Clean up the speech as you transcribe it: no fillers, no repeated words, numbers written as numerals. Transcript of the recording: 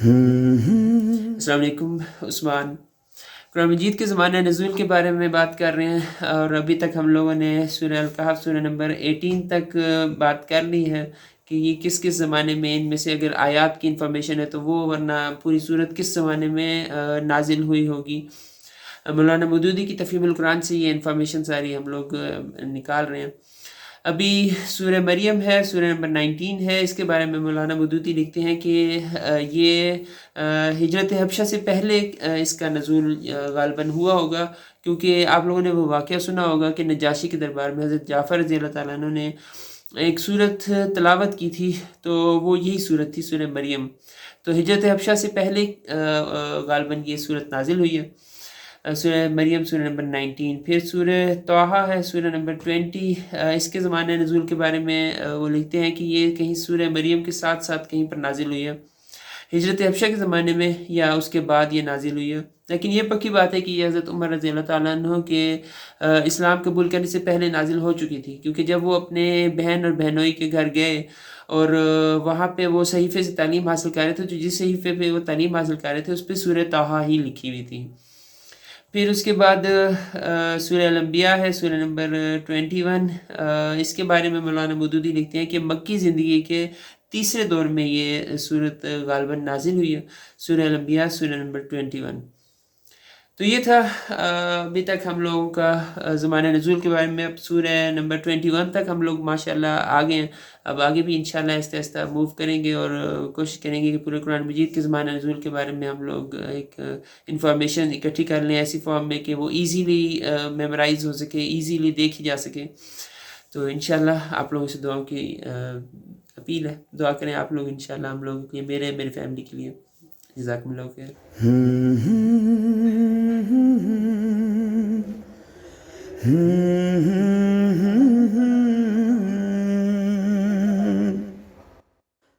السلام علیکم عثمان۔ قرآن مجید کے زمانہ نزول کے بارے میں بات کر رہے ہیں، اور ابھی تک ہم لوگوں نے سورہ الکہف سورہ نمبر 18 تک بات کر لی ہے کہ یہ کس کس زمانے میں، ان میں سے اگر آیات کی انفارمیشن ہے تو وہ، ورنہ پوری صورت کس زمانے میں نازل ہوئی ہوگی۔ مولانا مودودی کی تفہیم القرآن سے یہ انفارمیشن ساری ہم لوگ نکال رہے ہیں۔ ابھی سورہ مریم ہے، سورہ نمبر 19 ہے، اس کے بارے میں مولانا مودودی لکھتے ہیں کہ یہ ہجرت حبشہ سے پہلے اس کا نزول غالباً ہوا ہوگا، کیونکہ آپ لوگوں نے وہ واقعہ سنا ہوگا کہ نجاشی کے دربار میں حضرت جعفر رضی اللہ تعالیٰ عنہ نے ایک صورت تلاوت کی تھی، تو وہ یہی صورت تھی سورہ مریم۔ تو ہجرت حبشہ سے پہلے غالباً یہ صورت نازل ہوئی ہے، سورہ مریم سورہ نمبر 19۔ پھر سورہ طٰہٰ ہے سورہ نمبر 20۔ اس کے زمانہ نزول کے بارے میں وہ لکھتے ہیں کہ یہ کہیں سورہ مریم کے ساتھ ساتھ کہیں پر نازل ہوئی ہے، ہجرت حبشہ کے زمانے میں یا اس کے بعد یہ نازل ہوئی ہے۔ لیکن یہ پکی بات ہے کہ یہ حضرت عمر رضی اللہ تعالیٰ عنہ کے اسلام قبول کرنے سے پہلے نازل ہو چکی تھی، کیونکہ جب وہ اپنے بہن اور بہنوئی کے گھر گئے اور وہاں پہ وہ صحیفے سے تعلیم حاصل کر رہے تھے، تو جس صحیفے پہ وہ تعلیم حاصل کر رہے تھے اس پہ سورہ طٰہٰ ہی لکھی ہوئی تھی۔ پھر اس کے بعد سورہ الانبیاء ہے سورہ نمبر 21۔ اس کے بارے میں مولانا مودودی لکھتے ہیں کہ مکی زندگی کے تیسرے دور میں یہ صورت غالباً نازل ہوئی ہے، سورہ الانبیاء سورہ نمبر 21۔ تو یہ تھا ابھی تک ہم لوگوں کا زمانہ نزول کے بارے میں۔ اب سورہ نمبر 21 تک ہم لوگ ماشاءاللہ آگے ہیں، اب آگے بھی انشاءاللہ آہستہ آہستہ موو کریں گے اور کوشش کریں گے کہ پورے قرآن مجید کے زمانہ نزول کے بارے میں ہم لوگ ایک انفارمیشن اکٹھی کر لیں ایسی فارم میں کہ وہ ایزیلی میمورائز ہو سکے، ایزیلی دیکھی جا سکے۔ تو انشاءاللہ آپ لوگوں سے دعاؤں کی اپیل ہے، دعا کریں آپ لوگ انشاءاللہ ہم لوگوں کے لیے، میری فیملی کے لیے۔ جزاکم اللہ خیر۔